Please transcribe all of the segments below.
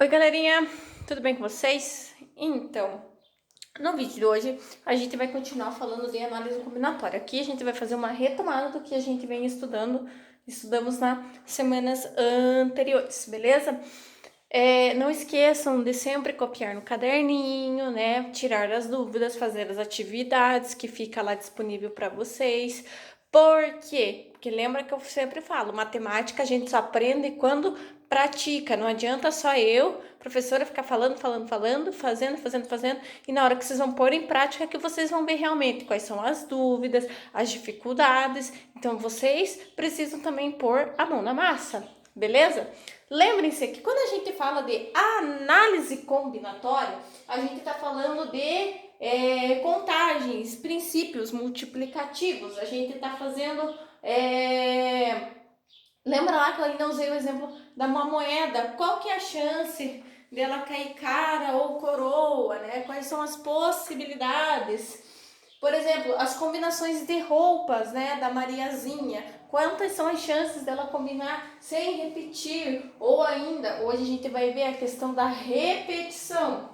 Oi, galerinha, tudo bem com vocês? Então, no vídeo de hoje, a gente vai continuar falando de análise combinatória. Aqui a gente vai fazer uma retomada do que a gente vem estudamos nas semanas anteriores, beleza? Não esqueçam de sempre copiar no caderninho, né? Tirar as dúvidas, fazer as atividades que fica lá disponível para vocês. Por quê? Porque lembra que eu sempre falo, matemática a gente só aprende quando pratica. Não adianta só eu, professora, ficar falando, fazendo, e na hora que vocês vão pôr em prática que vocês vão ver realmente quais são as dúvidas, as dificuldades. Então vocês precisam também pôr a mão na massa, beleza? Lembrem-se que quando a gente fala de análise combinatória, a gente está falando de contagens, princípios multiplicativos. A gente está fazendo. Lembra lá que eu ainda usei o exemplo da uma moeda? Qual que é a chance dela cair cara ou coroa, né? Quais são as possibilidades? Por exemplo, as combinações de roupas, né, da Mariazinha. Quantas são as chances dela combinar sem repetir? Ou ainda, hoje a gente vai ver a questão da repetição.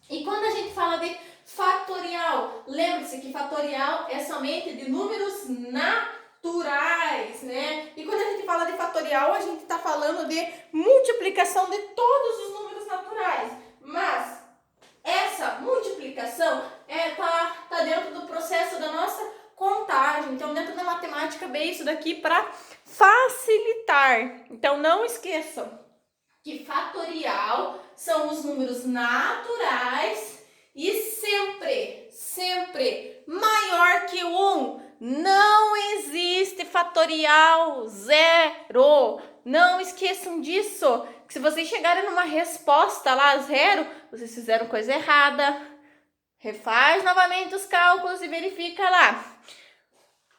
E quando a gente fala de fatorial, lembre-se que fatorial é somente de números naturais, né? E quando a gente fala de fatorial, a gente está falando de multiplicação de todos os números naturais. Mas essa multiplicação tá dentro do processo da nossa contagem. Então, dentro da matemática, bem isso daqui para facilitar. Então, não esqueçam que fatorial são os números naturais e sempre maior que 1. Não existe fatorial zero. Não esqueçam disso. Que se vocês chegarem numa resposta lá zero, vocês fizeram coisa errada. Refaz novamente os cálculos e verifica lá.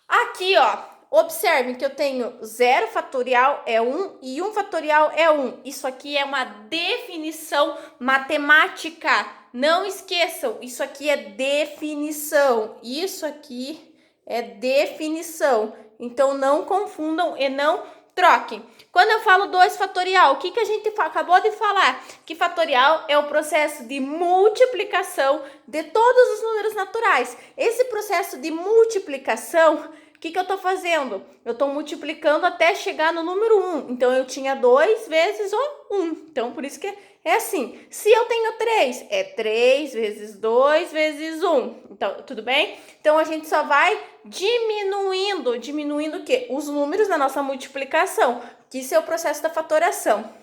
Aqui, ó, observem que eu tenho 0 fatorial é 1 e 1 fatorial é 1. Isso aqui é uma definição matemática. Não esqueçam, isso aqui é definição. Isso aqui é definição. Então, não confundam e não troquem. Quando eu falo 2 fatorial, o que a gente acabou de falar? Que fatorial é o processo de multiplicação de todos os números naturais. Esse processo de multiplicação, o que eu estou fazendo? Eu estou multiplicando até chegar no número 1. Então, eu tinha 2 vezes o 1. Então, por isso que é assim. Se eu tenho 3, é 3 vezes 2 vezes 1. Então, tudo bem? Então, a gente só vai diminuindo o quê? Os números na nossa multiplicação. Que isso é o processo da fatoração.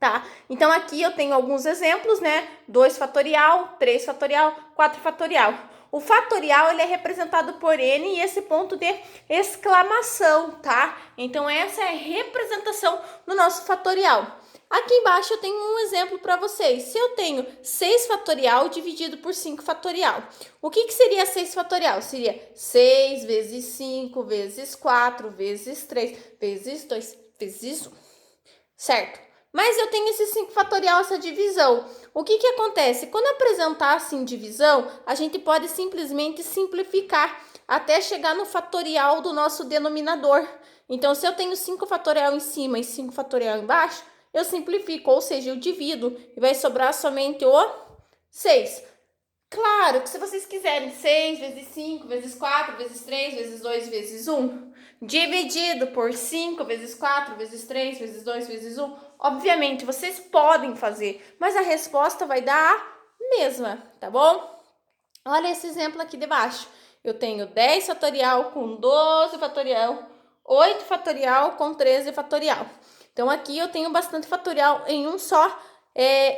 Tá? Então, aqui eu tenho alguns exemplos, né? 2 fatorial, 3 fatorial, 4 fatorial. O fatorial, ele é representado por N e esse ponto de exclamação, tá? Então, essa é a representação do nosso fatorial. Aqui embaixo eu tenho um exemplo para vocês. Se eu tenho 6 fatorial dividido por 5 fatorial, o que seria 6 fatorial? Seria 6 vezes 5 vezes 4 vezes 3 vezes 2 vezes 1, certo? Mas eu tenho esse 5 fatorial, essa divisão. O que acontece? Quando apresentar assim divisão, a gente pode simplesmente simplificar até chegar no fatorial do nosso denominador. Então, se eu tenho 5 fatorial em cima e 5 fatorial embaixo, eu simplifico, ou seja, eu divido e vai sobrar somente o 6. Claro que se vocês quiserem 6 vezes 5 vezes 4 vezes 3 vezes 2 vezes 1, dividido por 5 vezes 4 vezes 3 vezes 2 vezes 1, obviamente vocês podem fazer, mas a resposta vai dar a mesma, tá bom? Olha esse exemplo aqui de baixo. Eu tenho 10 fatorial com 12 fatorial, 8 fatorial com 13 fatorial. Então, aqui eu tenho bastante fatorial em um só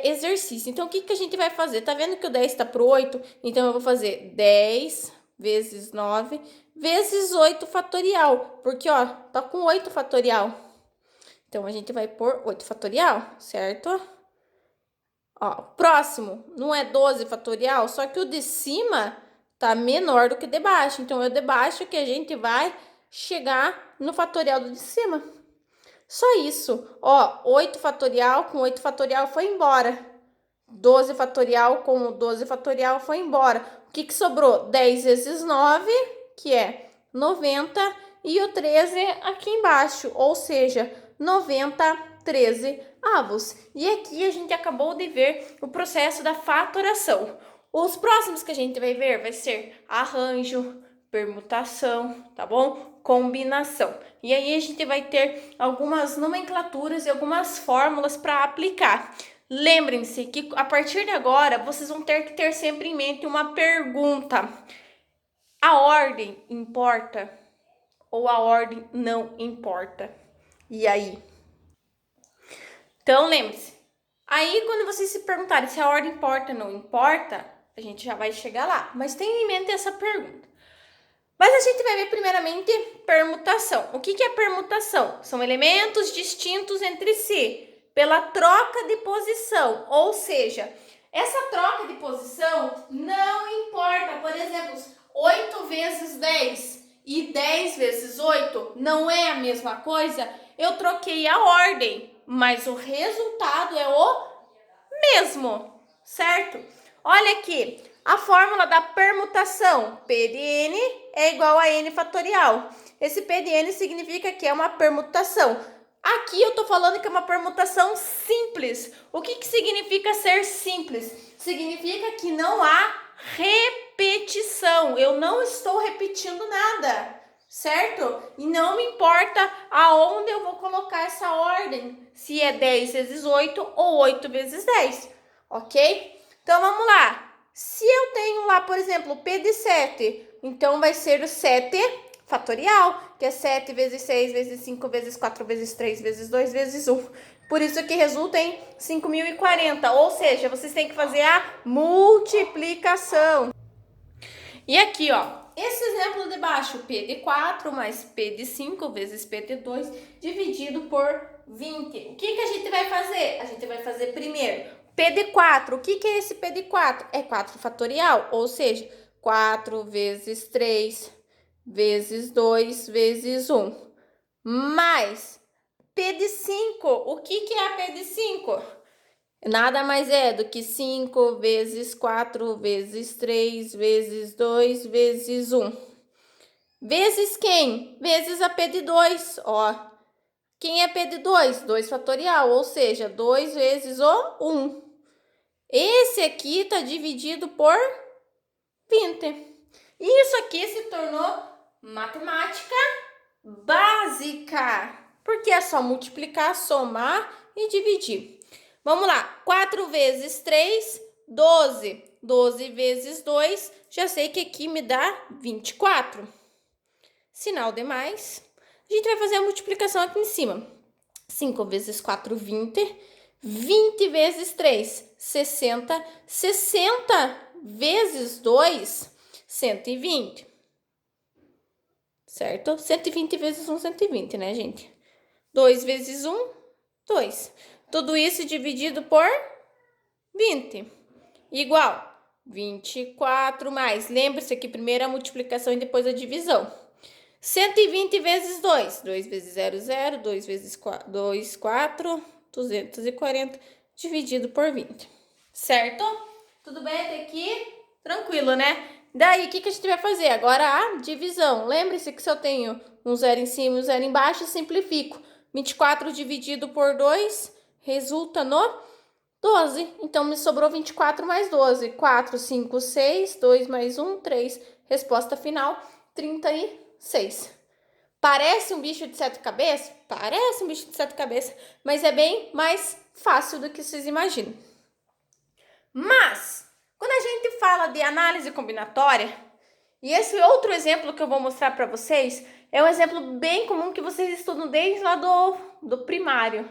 exercício. Então, o que a gente vai fazer? Tá vendo que o 10 está para o 8? Então, eu vou fazer 10 vezes 9 vezes 8 fatorial. Porque, ó, tá com 8 fatorial. Então, a gente vai pôr 8 fatorial, certo? Ó, próximo, não é 12 fatorial, só que o de cima tá menor do que o de baixo. Então, é o de baixo que a gente vai chegar no fatorial do de cima. Só isso. Ó, 8 fatorial com 8 fatorial foi embora. 12 fatorial com 12 fatorial foi embora. O que sobrou? 10 vezes 9, que é 90, e o 13 aqui embaixo, ou seja, 90 13 avos. E aqui a gente acabou de ver o processo da fatoração. Os próximos que a gente vai ver vai ser arranjo, permutação, tá bom? Combinação. E aí a gente vai ter algumas nomenclaturas e algumas fórmulas para aplicar. Lembrem-se que a partir de agora vocês vão ter que ter sempre em mente uma pergunta. A ordem importa ou a ordem não importa? E aí? Então lembre-se. Aí quando vocês se perguntarem se a ordem importa ou não importa, a gente já vai chegar lá. Mas tenha em mente essa pergunta. Mas a gente vai ver primeiramente permutação. O que é permutação? São elementos distintos entre si pela troca de posição. Ou seja, essa troca de posição não importa. Por exemplo, 8 vezes 10 e 10 vezes 8 não é a mesma coisa. Eu troquei a ordem, mas o resultado é o mesmo, certo? Olha aqui. A fórmula da permutação, P de N é igual a N fatorial. Esse P de N significa que é uma permutação. Aqui eu estou falando que é uma permutação simples. O que significa ser simples? Significa que não há repetição. Eu não estou repetindo nada, certo? E não me importa aonde eu vou colocar essa ordem, se é 10 vezes 8 ou 8 vezes 10, ok? Então vamos lá. Se eu tenho lá, por exemplo, P de 7, então vai ser o 7 fatorial, que é 7 vezes 6 vezes 5 vezes 4 vezes 3 vezes 2 vezes 1. Por isso que resulta em 5.040, ou seja, vocês têm que fazer a multiplicação. E aqui, ó, esse exemplo de baixo, P de 4 mais P de 5 vezes P de 2 dividido por 20. O que a gente vai fazer? A gente vai fazer primeiro P de 4, o que é esse P de 4? É 4 fatorial, ou seja, 4 vezes 3 vezes 2 vezes 1. Mais P de 5, o que é a P de 5? Nada mais é do que 5 vezes 4 vezes 3 vezes 2 vezes 1. Vezes quem? Vezes a P de 2, ó. Quem é P de 2? 2 fatorial, ou seja, 2 vezes o 1. Esse aqui está dividido por 20. Isso aqui se tornou matemática básica, porque é só multiplicar, somar e dividir. Vamos lá, 4 vezes 3, 12. 12 vezes 2, já sei que aqui me dá 24. Sinal de mais. A gente vai fazer a multiplicação aqui em cima. 5 vezes 4, 20. 20 vezes 3, 60. 60 vezes 2, 120. Certo? 120 vezes 1, 120, né, gente? 2 vezes 1, 2. Tudo isso dividido por 20. Igual 24 mais. Lembre-se que primeiro a multiplicação e depois a divisão. 120 vezes 2. 2 vezes 0, 0. 2 vezes 2, 4. 240 dividido por 20. Certo? Tudo bem até aqui? Tranquilo, né? Daí, o que a gente vai fazer? Agora a divisão. Lembre-se que se eu tenho um zero em cima e um zero embaixo, eu simplifico. 24 dividido por 2 resulta no 12. Então, me sobrou 24 mais 12. 4, 5, 6. 2 mais 1, 3. Resposta final, 36. Parece um bicho de 7 cabeças? Parece um bicho de 7 cabeças, mas é bem mais fácil do que vocês imaginam. Mas, quando a gente fala de análise combinatória, e esse outro exemplo que eu vou mostrar para vocês, é um exemplo bem comum que vocês estudam desde lá do primário.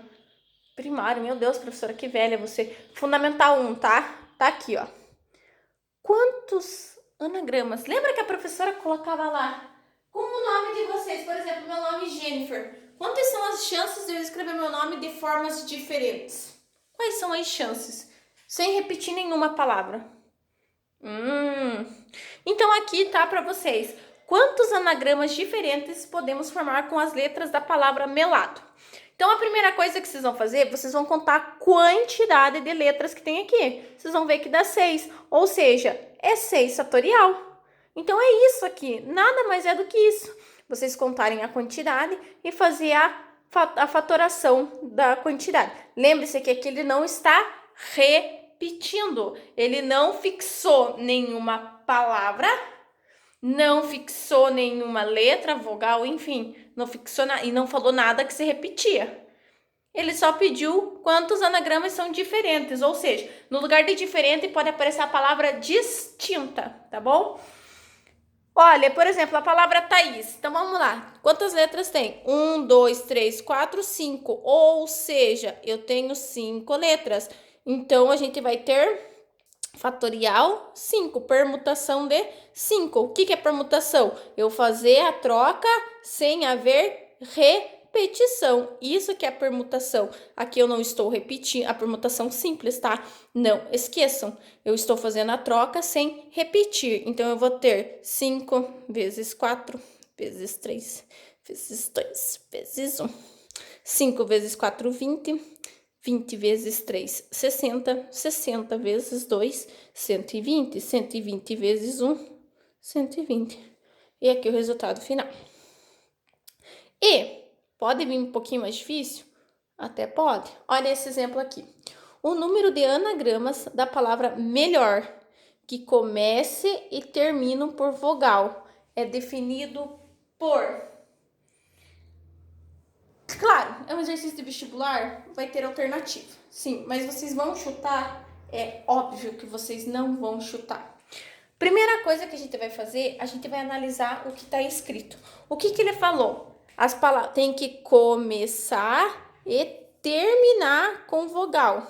Primário, meu Deus, professora, que velha você. Fundamental 1, tá? Tá aqui, ó. Quantos anagramas? Lembra que a professora colocava lá? Como o nome de vocês, por exemplo, meu nome é Jennifer. Quantas são as chances de eu escrever meu nome de formas diferentes? Quais são as chances? Sem repetir nenhuma palavra. Então aqui tá para vocês. Quantos anagramas diferentes podemos formar com as letras da palavra melado? Então a primeira coisa que vocês vão fazer, vocês vão contar a quantidade de letras que tem aqui. Vocês vão ver que dá 6, ou seja, é 6 fatorial. Então é isso aqui, nada mais é do que isso. Vocês contarem a quantidade e fazer a a fatoração da quantidade. Lembre-se que aqui ele não está repetindo, ele não fixou nenhuma palavra, não fixou nenhuma letra, vogal, enfim, não fixou e não falou nada que se repetia. Ele só pediu quantos anagramas são diferentes, ou seja, no lugar de diferente pode aparecer a palavra distinta, tá bom? Olha, por exemplo, a palavra Thaís. Então, vamos lá. Quantas letras tem? 1, 2, 3, 4, 5. Ou seja, eu tenho 5 letras. Então, a gente vai ter fatorial 5, permutação de 5. O que é permutação? Eu fazer a troca sem haver repetição. Isso que é permutação. Aqui eu não estou repetindo a permutação simples, tá? Não esqueçam. Eu estou fazendo a troca sem repetir. Então, eu vou ter 5 vezes 4 vezes 3 vezes 2 vezes 1. 5 vezes 4, 20. 20 vezes 3, 60. 60 vezes 2, 120. 120 vezes 1, 120. E aqui o resultado final. E pode vir um pouquinho mais difícil? Até pode. Olha esse exemplo aqui. O número de anagramas da palavra melhor, que comece e terminam por vogal, é definido por... Claro, é um exercício de vestibular, vai ter alternativa. Sim, mas vocês vão chutar? É óbvio que vocês não vão chutar. Primeira coisa que a gente vai fazer, a gente vai analisar o que está escrito. O que ele falou? As palavras tem que começar e terminar com vogal.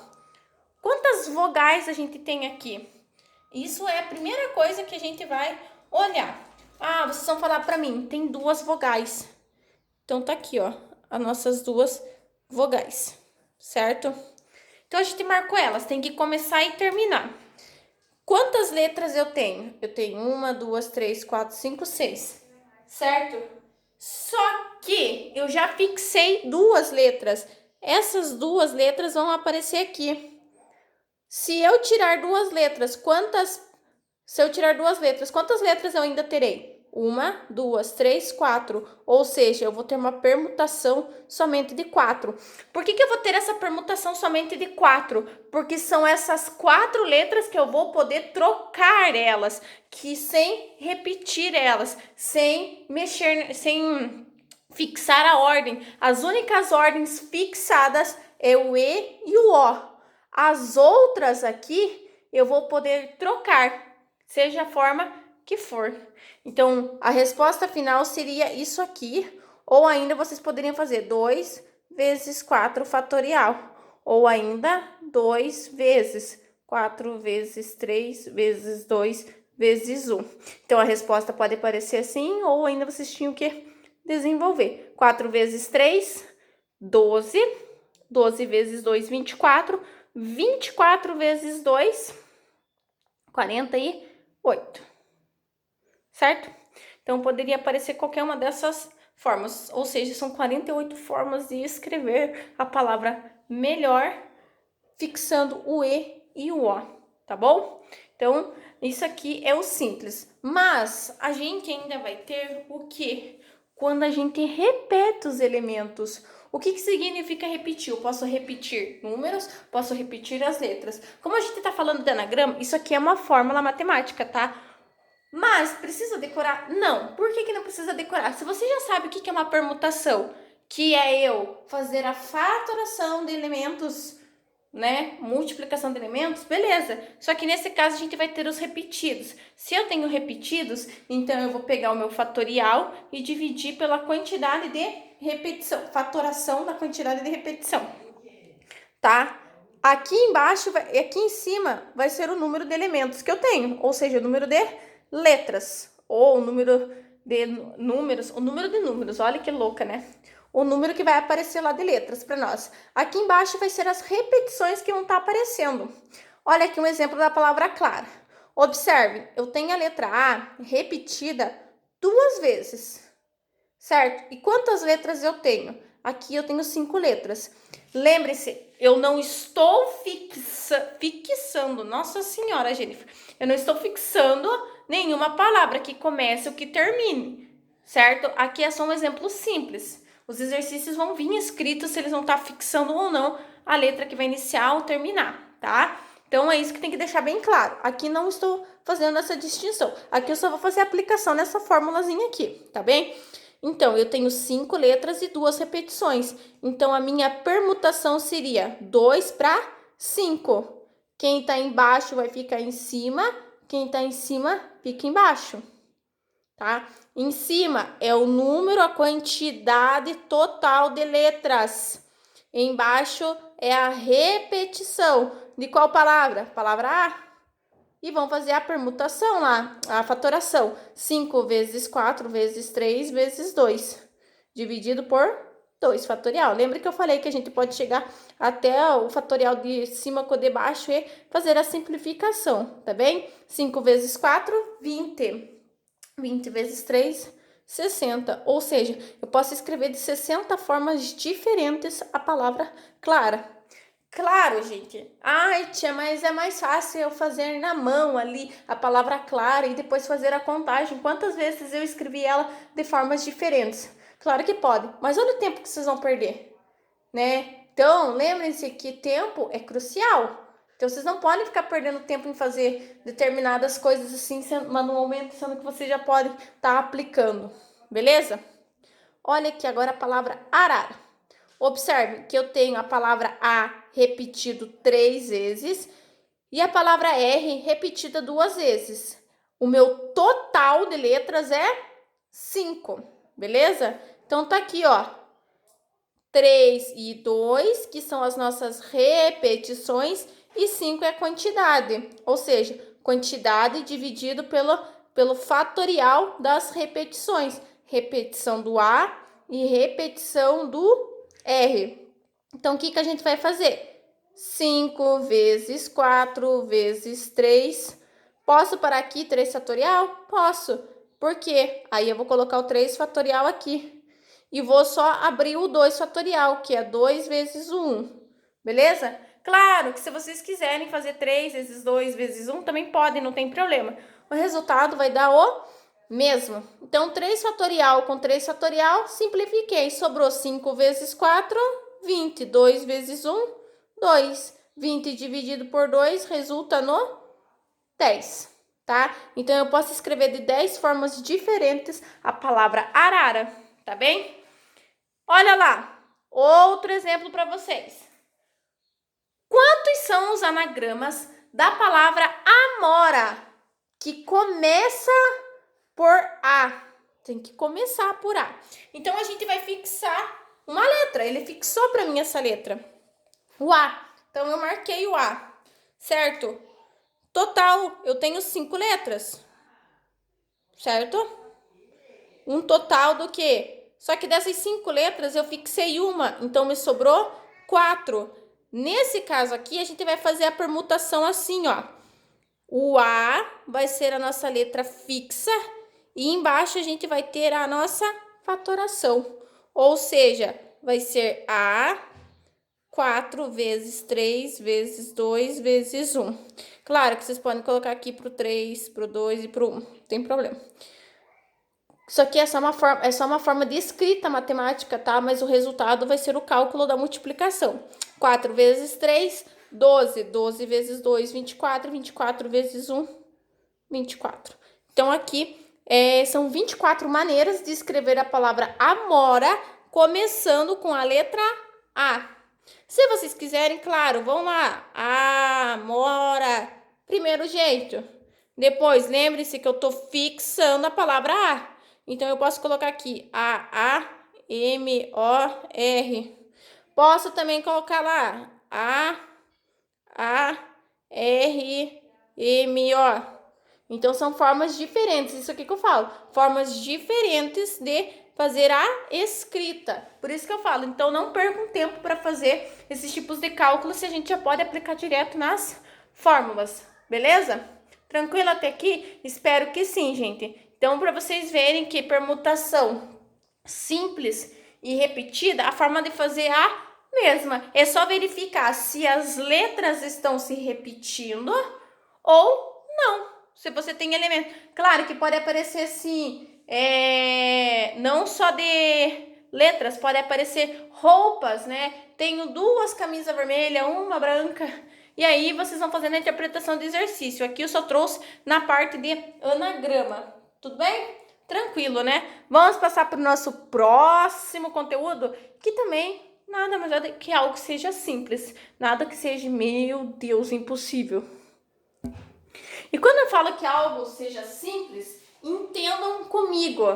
Quantas vogais a gente tem aqui? Isso é a primeira coisa que a gente vai olhar. Ah, vocês vão falar para mim, tem 2 vogais. Então, tá aqui, ó, as nossas 2 vogais, certo? Então, a gente marcou elas, tem que começar e terminar. Quantas letras eu tenho? Eu tenho 1, 2, 3, 4, 5, 6, certo? Só que eu já fixei 2 letras. Essas 2 letras vão aparecer aqui. Se eu tirar 2 letras, quantas letras eu ainda terei? 1, 2, 3, 4. Ou seja, eu vou ter uma permutação somente de 4. Por que eu vou ter essa permutação somente de 4? Porque são essas 4 letras que eu vou poder trocar elas, que sem repetir elas, sem mexer, sem fixar a ordem. As únicas ordens fixadas é o E e o O. As outras aqui eu vou poder trocar, seja a forma que for. Então, a resposta final seria isso aqui, ou ainda vocês poderiam fazer 2 vezes 4 fatorial, ou ainda 2 vezes 4 vezes 3 vezes 2 vezes 1. Então, a resposta pode aparecer assim, ou ainda vocês tinham que desenvolver. 4 vezes 3, 12. 12 vezes 2, 24. 24 vezes 2, 48. Certo? Então, poderia aparecer qualquer uma dessas formas. Ou seja, são 48 formas de escrever a palavra melhor, fixando o E e o O, tá bom? Então, isso aqui é o simples. Mas, a gente ainda vai ter o quê? Quando a gente repete os elementos. O que significa repetir? Eu posso repetir números, posso repetir as letras. Como a gente está falando de anagrama, isso aqui é uma fórmula matemática, tá? Mas precisa decorar? Não. Por que não precisa decorar? Se você já sabe o que é uma permutação, que é eu fazer a fatoração de elementos, né? Multiplicação de elementos, beleza. Só que nesse caso a gente vai ter os repetidos. Se eu tenho repetidos, então eu vou pegar o meu fatorial e dividir pela quantidade de repetição, fatoração da quantidade de repetição, tá? Aqui embaixo, aqui em cima, vai ser o número de elementos que eu tenho, ou seja, o número de letras, ou o número de números, olha que louca, né? O número que vai aparecer lá de letras para nós. Aqui embaixo vai ser as repetições que vão estar aparecendo. Olha aqui um exemplo da palavra clara. Observe, eu tenho a letra A repetida 2 vezes, certo? E quantas letras eu tenho? Aqui eu tenho 5 letras. Lembre-se, eu não estou fixando, nossa senhora, Jennifer, eu não estou fixando nenhuma palavra que comece ou que termine, certo? Aqui é só um exemplo simples. Os exercícios vão vir escritos se eles vão estar fixando ou não a letra que vai iniciar ou terminar, tá? Então, é isso que tem que deixar bem claro. Aqui não estou fazendo essa distinção. Aqui eu só vou fazer a aplicação nessa formulazinha aqui, tá bem? Então, eu tenho 5 letras e 2 repetições. Então, a minha permutação seria 2 para 5. Quem está embaixo vai ficar em cima, quem está em cima fica embaixo, tá? Em cima é o número, a quantidade total de letras. Embaixo é a repetição. De qual palavra? Palavra A. E vão fazer a permutação lá, a fatoração. 5 vezes 4 vezes 3 vezes 2. Dividido por 2 fatorial. Lembra que eu falei que a gente pode chegar até o fatorial de cima com o de baixo e fazer a simplificação, tá bem? 5 vezes 4, 20. 20 vezes 3, 60. Ou seja, eu posso escrever de 60 formas diferentes a palavra clara. Claro, gente. Ai, tia, mas é mais fácil eu fazer na mão ali a palavra clara e depois fazer a contagem. Quantas vezes eu escrevi ela de formas diferentes? Claro que pode, mas olha o tempo que vocês vão perder, né? Então, lembrem-se que tempo é crucial. Então, vocês não podem ficar perdendo tempo em fazer determinadas coisas assim manualmente, sendo que você já pode estar aplicando, beleza? Olha aqui agora a palavra arara. Observe que eu tenho a palavra A repetido 3 vezes e a palavra R repetida 2 vezes. O meu total de letras é 5, beleza? Então, tá aqui, ó, 3 e 2, que são as nossas repetições, e 5 é a quantidade, ou seja, quantidade dividido pelo fatorial das repetições. Repetição do A e repetição do R. Então, o que a gente vai fazer? 5 vezes 4 vezes 3. Posso parar aqui 3 fatorial? Posso. Por quê? Aí eu vou colocar o 3 fatorial aqui. E vou só abrir o 2 fatorial, que é 2 vezes 1. Beleza? Claro que se vocês quiserem fazer 3 vezes 2 vezes 1, também podem, não tem problema. O resultado vai dar o mesmo. Então, 3 fatorial com 3 fatorial, simplifiquei. Sobrou 5 vezes 4, 20. 2 vezes 1, 2. 20 dividido por 2 resulta no 10, tá? Então, eu posso escrever de 10 formas diferentes a palavra arara, tá bem? Olha lá, outro exemplo para vocês. Quantos são os anagramas da palavra amora, que começa por A? Tem que começar por A. Então, a gente vai fixar uma letra. Ele fixou para mim essa letra, o A. Então, eu marquei o A, certo? Total, eu tenho 5 letras, certo? Um total do quê? Só que dessas 5 letras eu fixei uma, então me sobrou 4. Nesse caso aqui, a gente vai fazer a permutação assim, ó. O A vai ser a nossa letra fixa e embaixo a gente vai ter a nossa fatoração. Ou seja, vai ser A 4 vezes 3 vezes 2 vezes 1. Claro que vocês podem colocar aqui pro 3, pro 2 e pro 1, não tem problema. Isso aqui é só uma forma de escrita matemática, tá? Mas o resultado vai ser o cálculo da multiplicação. 4 vezes 3, 12. 12 vezes 2, 24. 24 vezes 1, 24. Então, aqui são 24 maneiras de escrever a palavra amora, começando com a letra A. Se vocês quiserem, claro, vão lá. Amora. Primeiro jeito. Depois, lembre-se que eu tô fixando a palavra A. Então, eu posso colocar aqui A-A-M-O-R. Posso também colocar lá A-A-R-M-O. Então, são formas diferentes. Isso aqui que eu falo. Formas diferentes de fazer a escrita. Por isso que eu falo. Então, não percam tempo para fazer esses tipos de cálculos se a gente já pode aplicar direto nas fórmulas. Beleza? Tranquilo até aqui? Espero que sim, gente. Então, para vocês verem que permutação simples e repetida, a forma de fazer é a mesma. É só verificar se as letras estão se repetindo ou não. Se você tem elemento. Claro que pode aparecer assim, não só de letras, pode aparecer roupas, né? Tenho 2 camisas vermelhas, uma branca. E aí vocês vão fazendo a interpretação do exercício. Aqui eu só trouxe na parte de anagrama. Tudo bem? Tranquilo, né? Vamos passar para o nosso próximo conteúdo, que também nada mais é do que algo que seja simples. Nada que seja, meu Deus, impossível. E quando eu falo que algo seja simples, entendam comigo.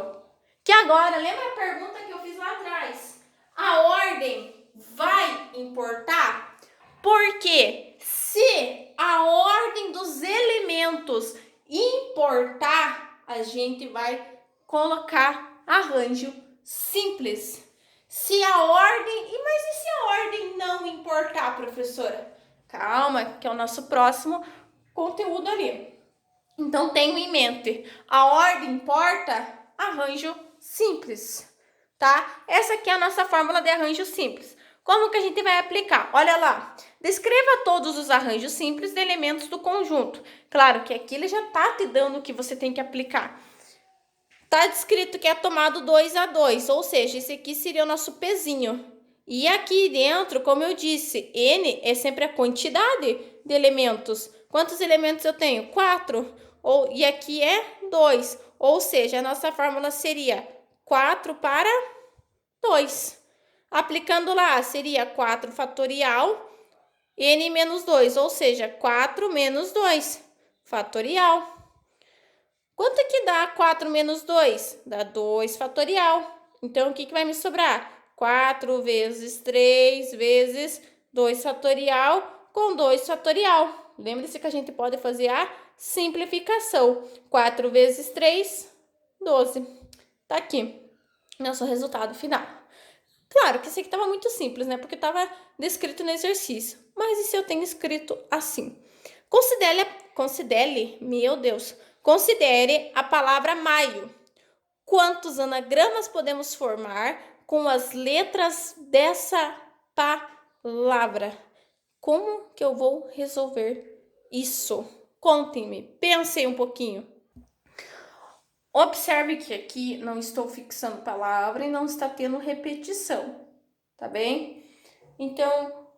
Que agora, lembra a pergunta que eu fiz lá atrás? A ordem vai importar? Porque se a ordem dos elementos importar, a gente vai colocar arranjo simples. Se a ordem... Mas e se a ordem não importar, professora? Calma, que é o nosso próximo conteúdo ali. Então, tenho em mente, a ordem importa, arranjo simples, tá? Essa aqui é a nossa fórmula de arranjo simples. Como que a gente vai aplicar? Olha lá, descreva todos os arranjos simples de elementos do conjunto. Claro que aqui ele já tá te dando o que você tem que aplicar. Tá descrito que é tomado 2 a 2, ou seja, esse aqui seria o nosso pezinho. E aqui dentro, como eu disse, N é sempre a quantidade de elementos. Quantos elementos eu tenho? 4. E aqui é 2. Ou seja, a nossa fórmula seria 4 para 2. Aplicando lá, seria 4 fatorial, N menos 2. Ou seja, 4 menos 2 fatorial. Quanto é que dá 4 menos 2? Dá 2 fatorial. Então, o que vai me sobrar? 4 vezes 3 vezes 2 fatorial com 2 fatorial. Lembre-se que a gente pode fazer a simplificação. 4 vezes 3, 12. Tá aqui, nosso resultado final. Claro que esse aqui estava muito simples, né? Porque estava descrito no exercício. Mas e se eu tenho escrito assim? Considere a palavra maio. Quantos anagramas podemos formar com as letras dessa palavra? Como que eu vou resolver isso? Contem-me, pensem um pouquinho. Observe que aqui não estou fixando palavra e não está tendo repetição, tá bem? Então,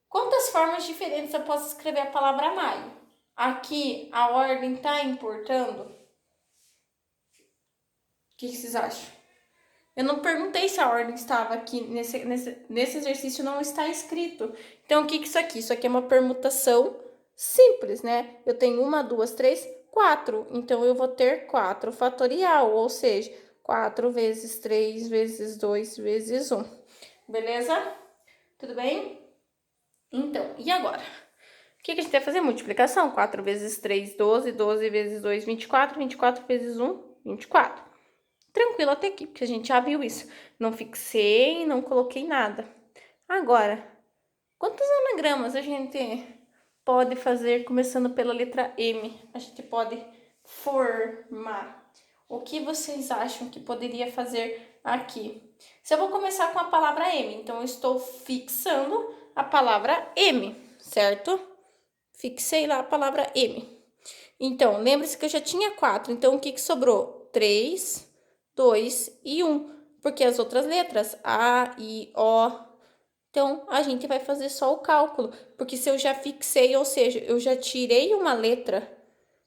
quantas formas diferentes eu posso escrever a palavra maio? Aqui a ordem está importando? O que vocês acham? Eu não perguntei se a ordem estava aqui, nesse exercício não está escrito. Então, o que é isso aqui? Isso aqui é uma permutação simples, né? Eu tenho 1, 2, 3, 4. Então, eu vou ter 4 fatorial, ou seja, 4 vezes 3 vezes 2 vezes 1. Beleza? Tudo bem? Então, e agora? O que a gente vai fazer? Multiplicação. 4 vezes 3, 12. 12 vezes 2, 24. 24 vezes 1, 24. Tranquilo até aqui, porque a gente já viu isso. Não fixei, não coloquei nada. Agora, quantos anagramas a gente pode fazer começando pela letra M? A gente pode formar. O que vocês acham que poderia fazer aqui? Se eu vou começar com a palavra M, então eu estou fixando a palavra M, certo? Fixei lá a palavra M. Então, lembre-se que eu já tinha 4, então o que sobrou? 3, 2 e 1, porque as outras letras, A, I, O, então a gente vai fazer só o cálculo, porque se eu já fixei, ou seja, eu já tirei uma letra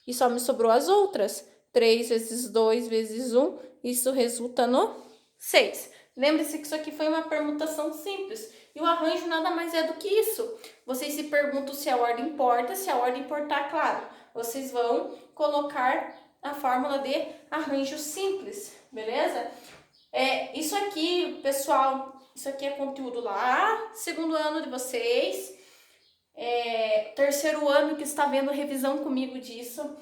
e só me sobrou as outras, 3 vezes 2 vezes 1, isso resulta no 6. Lembre-se que isso aqui foi uma permutação simples, e o arranjo nada mais é do que isso. Vocês se perguntam se a ordem importa, se a ordem importar, claro, vocês vão colocar a fórmula de arranjo simples, beleza? Isso aqui, pessoal, isso aqui é conteúdo lá, segundo ano de vocês, terceiro ano que está vendo revisão comigo disso,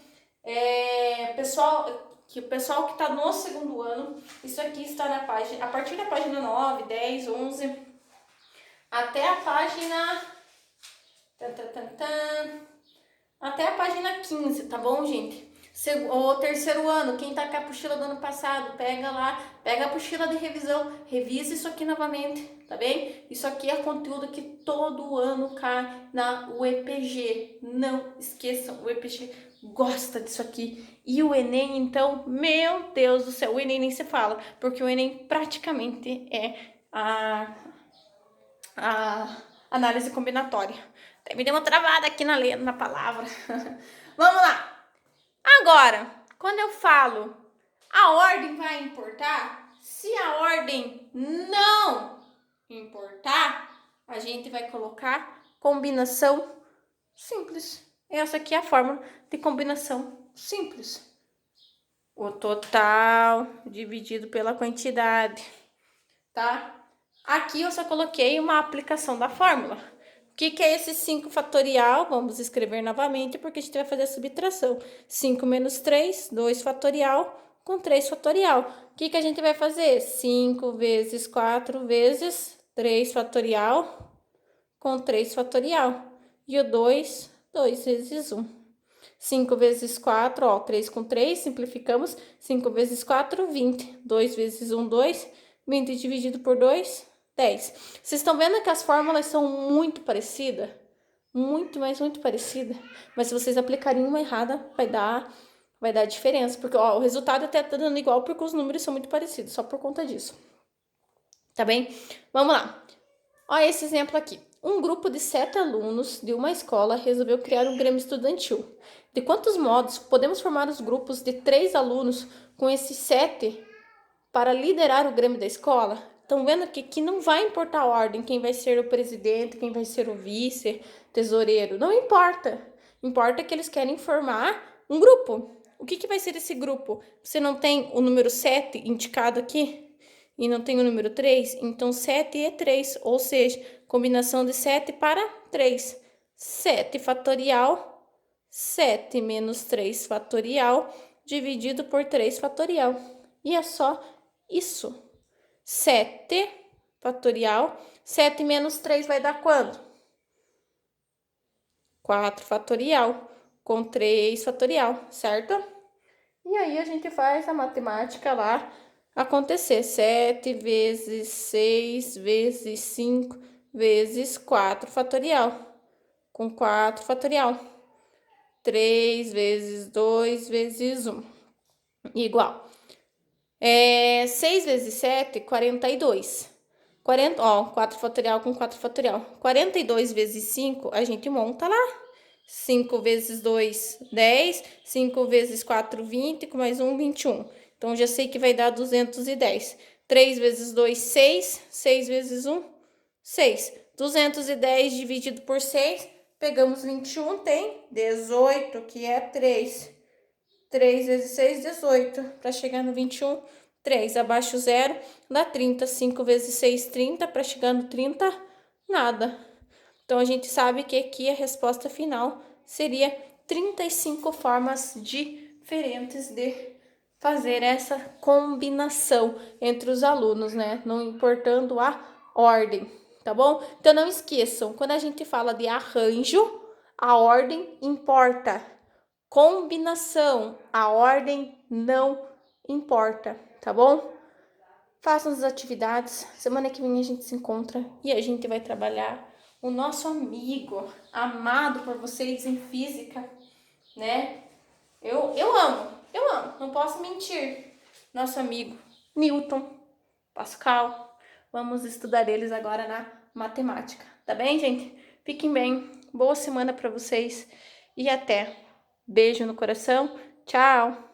o pessoal que está no segundo ano, isso aqui está na página, a partir da página 9, 10, 11, até a página, até a página 15, tá bom, gente? O terceiro ano, quem tá com a apostila do ano passado, pega lá, pega a apostila de revisão, revisa isso aqui novamente, tá bem? Isso aqui é conteúdo que todo ano cai na UEPG. Não esqueçam, o EPG gosta disso aqui. E o Enem, então, meu Deus do céu, o Enem nem se fala, porque o Enem praticamente é a análise combinatória. Até me deu uma travada aqui na palavra. Vamos lá. Agora, quando eu falo a ordem vai importar, se a ordem não importar, a gente vai colocar combinação simples. Essa aqui é a fórmula de combinação simples. O total dividido pela quantidade, tá? Aqui eu só coloquei uma aplicação da fórmula. O que é esse 5 fatorial? Vamos escrever novamente, porque a gente vai fazer a subtração. 5 menos 3, 2 fatorial, com 3 fatorial. O que a gente vai fazer? 5 vezes 4 vezes 3 fatorial, com 3 fatorial. E o 2, 2 vezes 1. 5 vezes 4, ó, 3 com 3, simplificamos. 5 vezes 4, 20. 2 vezes 1, 2. 20 dividido por 2, 10. Vocês estão vendo que as fórmulas são muito parecidas? Muito, mas muito parecidas. Mas se vocês aplicarem uma errada, vai dar diferença. Porque ó, o resultado até tá dando igual, porque os números são muito parecidos, só por conta disso. Tá bem? Vamos lá. Olha esse exemplo aqui. Um grupo de 7 alunos de uma escola resolveu criar um grêmio estudantil. De quantos modos podemos formar os grupos de 3 alunos com esses 7 para liderar o grêmio da escola? Estão vendo que não vai importar a ordem, quem vai ser o presidente, quem vai ser o vice, tesoureiro, não importa. Importa que eles querem formar um grupo. O que vai ser esse grupo? Você não tem o número 7 indicado aqui? E não tem o número 3? Então, 7 é 3, ou seja, combinação de 7 para 3. 7 fatorial, 7 menos 3 fatorial, dividido por 3 fatorial. E é só isso. 7 fatorial, 7 menos 3 vai dar quanto? 4 fatorial, com 3 fatorial, certo? E aí a gente faz a matemática lá acontecer. 7 vezes 6 vezes 5 vezes 4 fatorial, com 4 fatorial. 3 vezes 2 vezes 1, igual. 6 vezes 7, 42. 4 fatorial com 4 fatorial. 42 vezes 5, a gente monta lá. 5 vezes 2, 10. 5 vezes 4, 20. Com mais 1, 21. Então, já sei que vai dar 210. 3 vezes 2, 6. 6 vezes 1, 6. 210 dividido por 6. Pegamos 21, tem 18, que é 3. 3 vezes 6, 18. Para chegar no 21, 3 abaixo 0, dá 30. 5 vezes 6, 30. Para chegar no 30, nada. Então, a gente sabe que aqui a resposta final seria 35 formas diferentes de fazer essa combinação entre os alunos, né? Não importando a ordem, tá bom? Então, não esqueçam, quando a gente fala de arranjo, a ordem importa. Combinação, a ordem não importa, tá bom? Façam as atividades, semana que vem a gente se encontra e a gente vai trabalhar o nosso amigo, amado por vocês em física, né? Eu amo, não posso mentir. Nosso amigo Newton, Pascal, vamos estudar eles agora na matemática, tá bem, gente? Fiquem bem, boa semana para vocês e até. Beijo no coração, tchau!